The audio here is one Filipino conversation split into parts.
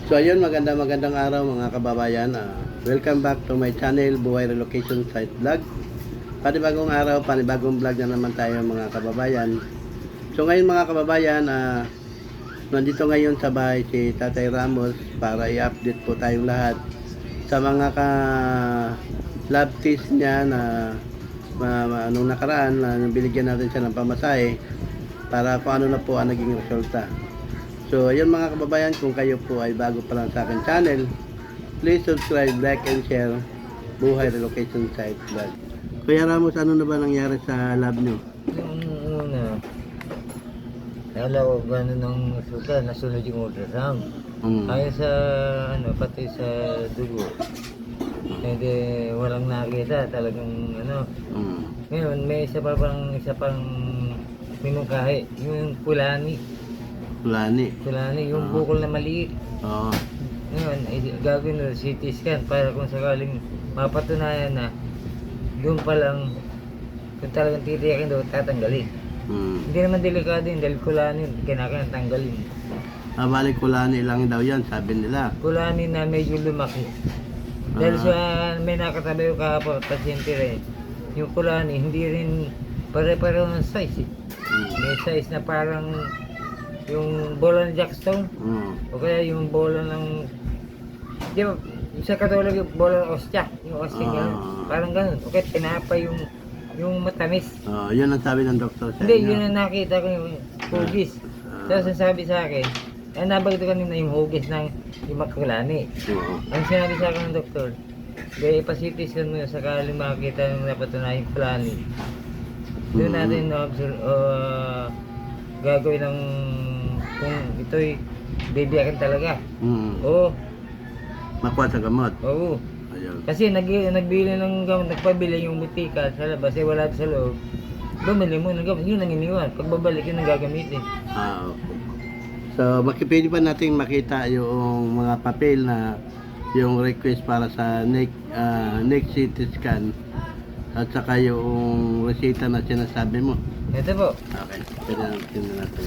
So ayun, magandang araw mga kababayan. Welcome back to my channel, Buhay Relocation Site Vlog. Panibagong araw, panibagong vlog na naman tayo mga kababayan. So ngayon mga kababayan, nandito ngayon sa bahay si Tatay Ramos para i-update po tayong lahat sa mga lab test niya na nung nakaraan na binigyan natin siya ng pamasahe para kung ano na po ang naging resulta. So, ayun mga kababayan, kung kayo po ay bago pa lang sa akin channel, please subscribe, like, and share Buhay Relocation Site Vlog. Kuya Ramos, ano na ba nangyari sa lab nyo? Yung una, kala ko gano'n ng suka, nasunod yung ultrasound. Kaya sa, pati sa dugo. Hindi, walang nakita, talagang, Ngayon, may isa pang minungkahi, yung kulani. Kulani, yung bukol na maliit. Oo. Ngayon, gagawin na CT scan para kung sakaling mapatunayan na doon pa lang kung talagang titiyakin daw tatanggalin. Hindi naman delikado yun dahil kulani, kinakailangan tanggalin. Balik kulani lang daw yan, sabi nila. Kulani na medyo lumaki. Dahil sa may nakatabi ko kahapon, pasyente rin. Yung kulani, hindi rin pare-pareho ng size. May size na parang yung bola ng jackstone, o kaya yung bola ng, di ba, sa katulad yung bola ng ostya, yung ostya gano'n, parang gano'n, o kaya tinapay yung matamis. Yun ang sabi ng doktor sa Hindi, inyo. yun ang nakita ko yung hugis. Tapos ang sabi sa akin, nabagay ko kanina yung hugis ng yung makulani. Ang sinabi sa akin ng doktor, kaya ipasitis ka mo sakaling makakita ng napatunayan yung kulani. Doon natin gagawin ng kung ito'y bibiyakin talaga. Oo. Makuha sa gamot. Oo. Ayun. Kasi nagbili ng gamot, nagpabili yung butika sa labas, wala sa loob. Bumili mo ng gamot, yun ang iniwan. Pagbabalik yun ang gagamitin. Okay. So, pwede pa natin makita yung mga papel na yung request para sa next CT scan at saka yung resita na sinasabi mo. Ito po. Okay, pwede natin.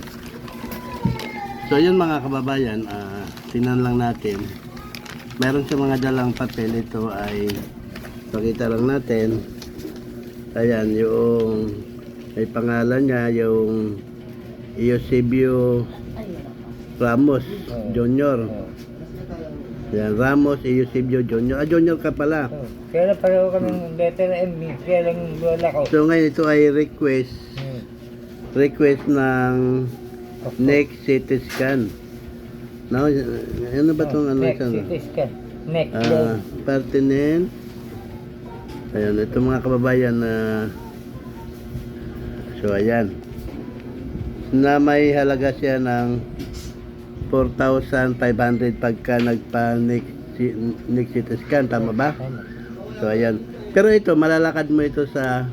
So yun mga kababayan, tingnan lang natin. Meron sa mga dalang papel, ito ay pakita lang natin. Ayan, yung may pangalan niya, yung Eusebio Ramos Jr. Ayan, Ramos Eusebio Jr. Junior ka pala. Kaya pareho kami ng letter M, kaya lang lola ko. So ngayon ito ay request ng next CT scan. Now, ano ba itong ano ito? CT scan. Next. Pertinent. Ayan, ito mga kababayan na so ayan. Na may halaga siya ng 4,500 pagka nagpa-next CT scan. Tama ba? So ayan. Pero ito, malalakad mo ito sa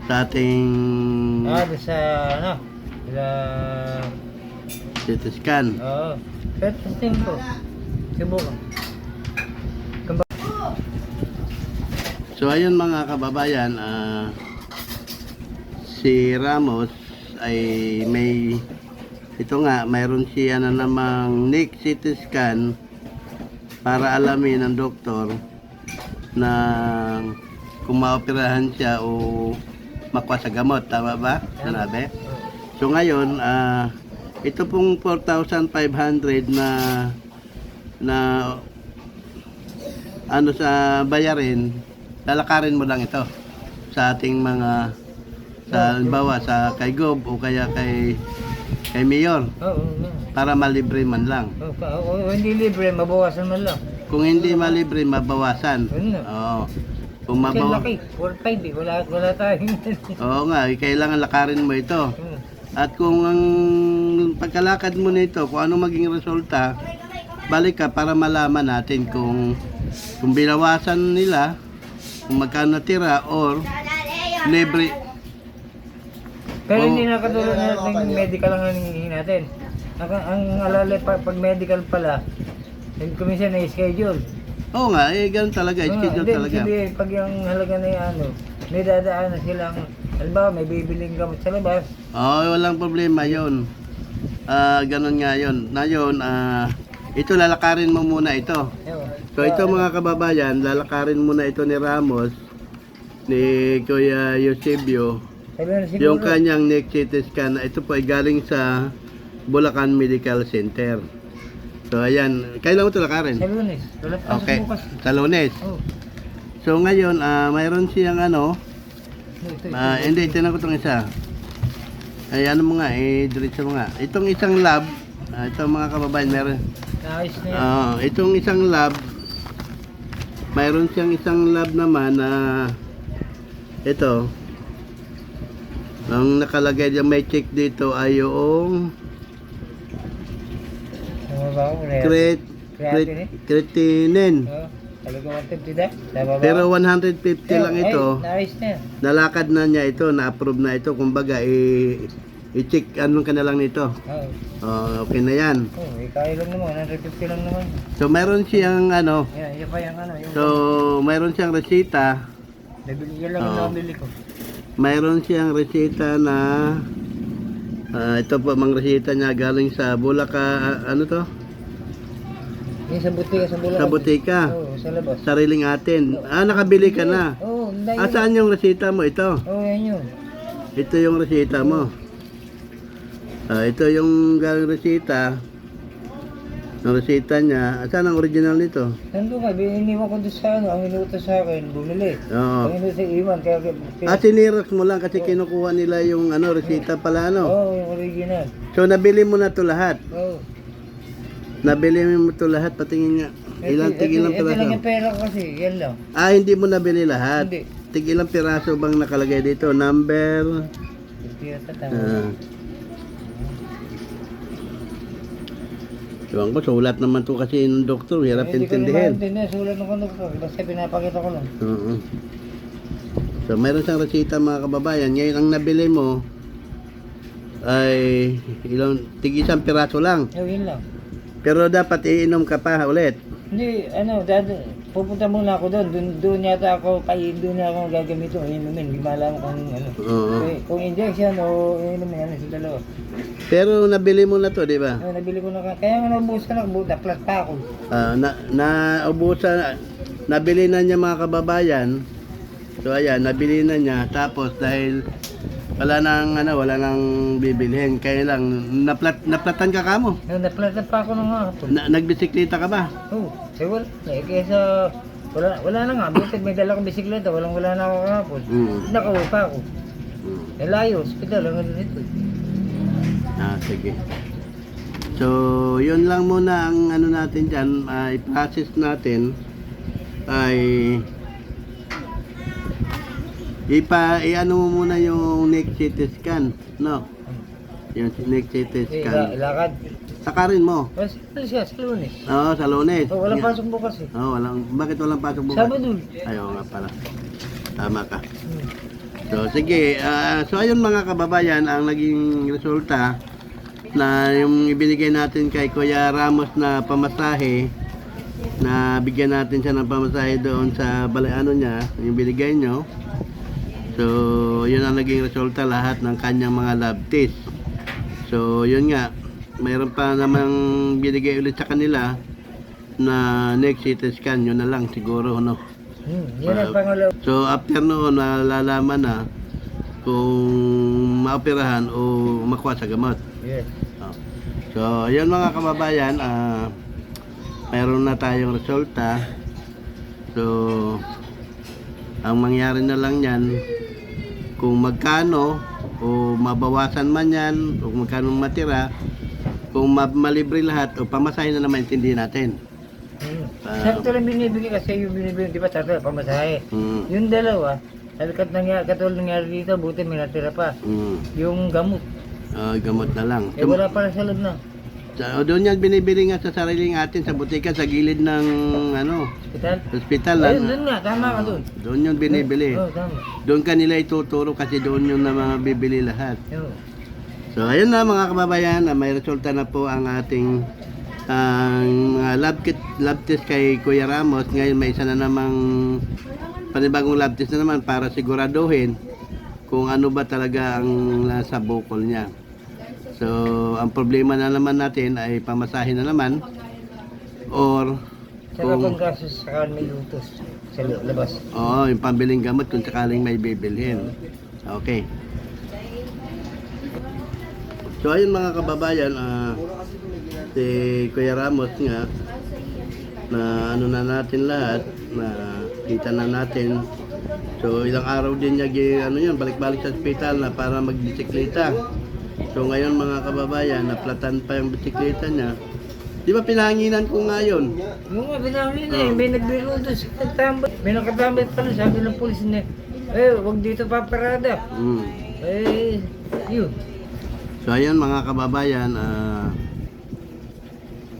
sa ating Sa CT scan. Oo. Pero testing ko. Subukan. So ayun mga kababayan, si Ramos ay mayroon siya na namang next CT scan para alamin ng doktor na kung maoperahan siya o makuha sa gamot, tama ba? Sanabi? So ngayon, ito pong 4,500 na sa bayarin, lalakarin mo lang ito sa ating mga halimbawa sa kay Gob o kaya kay Mayor para malibre man lang. Hindi libre, mabawasan man lang. Kung hindi malibre, mabawasan. Oo. Kung Laki, 4-5 wala tayong. Oo nga, kailangan lakarin mo ito. At kung ang pagkalakad mo nito, kung ano maging resulta, balik ka para malaman natin kung binawasan nila, kung magkano natira or libre. Pero hindi na katulad ng medical ang hinihingi natin. Ang alala pag medical pala, kuminsan na schedule. Oo nga, ganun talaga, schedule talaga. Hindi, pag yung halaga na yung may dadaan na silang, halimbawa may bibiling gamot sa labas. Oo, walang problema yun. Ganun nga yun. Ngayon, ito lalakarin mo muna ito. So ito mga kababayan, lalakarin muna ito ni Ramos, ni Kuya Eusebio, yung kanyang neck CT scan. Ito po ay galing sa Bulacan Medical Center. So ayan, kailan mo ito lakarin? Sa Lunes. Wala pa Okay, bukas. sa Lunes. Oh. So ngayon, mayroon siyang ano, Ito. hindi, tinan ko itong isa. Ay, ano mo nga, diretso mo nga. Itong isang lab, ito mga kababayan, meron. Naayos na yan. Itong isang lab, mayroon siyang isang lab naman na ito. Ang nakalagay diyan, may check dito ay yung Ano ba ako? creatinine. Oh, talaga 150 da? Tama ba? Pero 150 lang ito. Naayos na yan. Nalakad na niya ito, na-approve na ito. Kumbaga, i-check ano ka na lang nito. Okay na yan. Kaya lang naman, 150 lang naman. So, mayroon siyang ano. Yan pa yung ano. Yung So, mayroon siyang resita. nabili yan lang yung nabili ko. Mayroon siyang resita na ito po, mga resita niya galing sa Bulacan, ano to? Yung sa butika, sa Bulacan. Sa butika. Oo, sa labas. Sariling atin. Nakabili ka na. Oo, Saan yung resita mo? Ito. Oo, yan yun. Ito yung resita mo. Ito yung galing resita. Ang resita niya. Saan ang original nito? Nandun ka, iniwan ko doon sa ano, ang inutos sa akin, bumili. Oo. Ang inutos sa iwan, kaya... Sinirox mo lang kasi kinukuha nila yung ano, resita pala, ano? Oo, yung original. So, nabili mo na to lahat. Oo. Nabili mo to lahat, patingin nga. Ilang tigilang Ito lang piraso? yung pera ko kasi, yan lang. Hindi mo nabili lahat. Hindi. Tigilang piraso bang nakalagay dito? Number? Hindi yata tama. Ewan ko, sulat naman to kasi ng doktor. Hirap Hindi ko intindihin. naman intindihan, sulat ng konduktor. Basta pinapakita ko lang. Oo. So, mayroon siyang resita mga kababayan. Ngayon, ang nabili mo ay tig-isang piraso lang. Yun lang. Pero dapat iinom ka pa ulit. Hindi, pupunta muna ako doon yata ako, doon na ako gagamito, inumin, hindi malaman kung ano. Oo. Kung injection o inumin, ano sa dalawa. Pero nabili mo na to, di ba? Nabili ko na, kaya nga naubusan ako, plus pa ako. Naubusan, nabili na niya mga kababayan. So ayan, nabili na niya. Tapos dahil wala nang bibilhin. Kaya lang, naplatan ka kamo. Naplas pa ako ng hapon. Nagbisikleta ka ba? Oo, wala. Kaysa, wala na nga, buti may dala kong bisikleta, wala na ako kahapon. Nakauwi pa ako. Nalayo, hospital, hanggang dito. Sige. So, yun lang muna ang ano natin dyan, i-process natin ay i-ano mo muna yung neck CT scan, no? Yung neck CT scan. Ilakad. Sakarin mo. Ano siya, sa Lunes. Oo, sa Lunes. Walang pasok bukas eh. Bakit walang pasok bukas? Sabado. Ayaw nga pala. Tama ka. So, sige. So, ayun mga kababayan, ang naging resulta na yung ibinigay natin kay Kuya Ramos na pamasahe, na bigyan natin siya ng pamasahe doon sa ano niya, yung binigay nyo. So, yun ang naging resulta lahat ng kanyang mga lab test. So, yun nga, mayroon pa namang binigay ulit sa kanila na next CT scan, yun na lang siguro, no? Yan ang pangalaw. So, after noon, malalaman na kung maoperahan o makuha sa gamot. Yes. So, yun mga kababayan, mayroon na tayong resulta. So, ang mangyari na lang yan, kung magkano o mabawasan man yan o magkano matira, kung malibre lahat o pamasahe na naman intindihin natin. Sakto lang binibigay kasi yung binibigay, di ba tatlo, pamasahe. Yung dalawa, katulad nangyari dito, buti may natira pa. Yung gamot. Gamot na lang. Wala pala sa loob na. Doon yan binibili nga sa sariling atin sa butika sa gilid ng hospital. Doon nga, tama ka doon. Doon yun binibili. Tama. Doon ka nila ituturo kasi doon yun na mga bibili lahat. So ayun na mga kababayan, may resulta na po ang ating mga lab test kay Kuya Ramos. Ngayon may isa na namang panibagong lab test na naman para siguraduhin kung ano ba talaga ang nasa bukol niya. So, ang problema na naman natin ay pamasahin na naman or Saka pang gastos sa may lutos sa labas. oo, yung pambiling gamot kung sakaling may bibilhin. Okay. So, ayun mga kababayan, si Kuya Ramos nga, na ano na natin lahat, na kita na natin. So, ilang araw din niya, balik-balik sa ospital na para magbisikleta. So, ngayon mga kababayan, naplatan pa yung bisikleta niya. Di ba pinahanginan ko nga yun? Yung nga, binangin eh, may nagbiro doon sa katambay. May nakatambay pala, sabi ng pulis na, wag dito paparada. Yun. So ayan mga kababayan,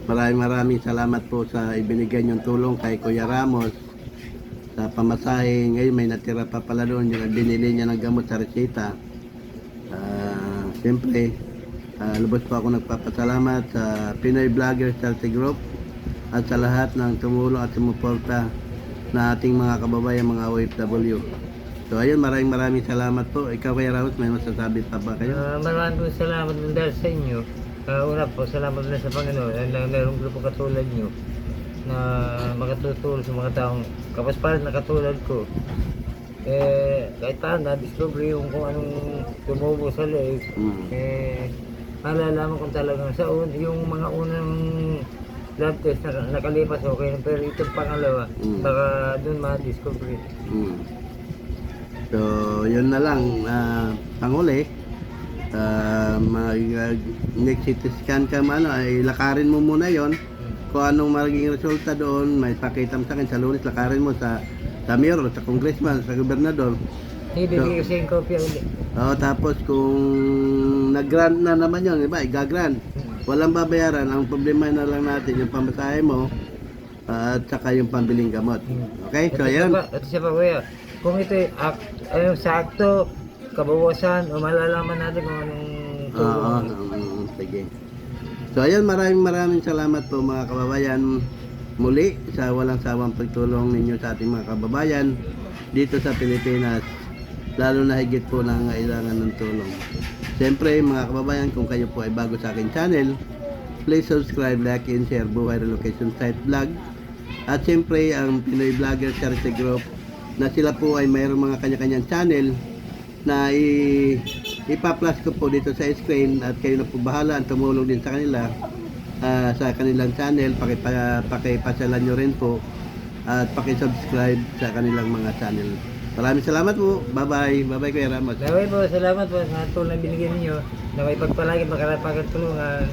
maraming salamat po sa ibinigay niyong tulong kay Kuya Ramos sa pamasahe. Ngayon may natira pa pala doon, yung binili niya ng gamot sa resita. Siyempre, lubos po ako nagpapasalamat sa Pinoy Vlogger Charity Group at sa lahat ng tumulong at sumuporta na ating mga kababayan, mga OFW. So ayun, maraming salamat po. Ikaw Kuya Ramos, may masasabi pa ba kayo? Maraming po salamat din dahil sa inyo. Una po, salamat din sa Panginoon na mayroong grupo katulad nyo na makatutulong sa mga taong kapasparan na katulad ko. Kahit paano, na-discover yung kung anong tumubo sa leeg. Malalaman kung talagang yung mga unang blood test na nakalipas okay na, pero itong pangalawa, baka doon ma-discover. So, yun na lang, panguli, next CT scan ka man, ay lakarin mo muna yon. Kung anong magiging resulta doon, may pakita mo sa akin sa Lunes, lakarin mo sa mayor, sa congressman, sa gobernador. Ibigay kasi yung kopya ulit. Tapos kung nag-grant na naman yun, diba, i-grant. Walang babayaran, ang problema na lang natin yung pamasahe mo at saka yung pambiling gamot. Okay, so ayan. Ito siya pa kuya, kung ito sakto, kabawasan, o malalaman natin kung anong tulong. Sige. So ayan, maraming salamat po mga kababayan muli sa walang sawang pagtulong ninyo sa ating mga kababayan dito sa Pilipinas, lalo na higit po na kailangan ng tulong. Siyempre mga kababayan, kung kayo po ay bago sa aking channel, please subscribe, like, and share Buhay Relocation Site Vlog. At siyempre ang Pinoy Vlogger Charity Group, na sila po ay mayroong mga kanya-kanyang channel na ipa-plus ko po dito sa screen, at kayo na po bahala ang tumulong din sa kanila sa kanilang channel. Pakipasyalan nyo rin po at pakisubscribe sa kanilang mga channel. Maraming salamat po. Bye-bye. Bye-bye Kuya Ramos. Bye-bye po. Salamat po sa tulong na binigyan ninyo na may pagpalagi, makarapagan tulungan.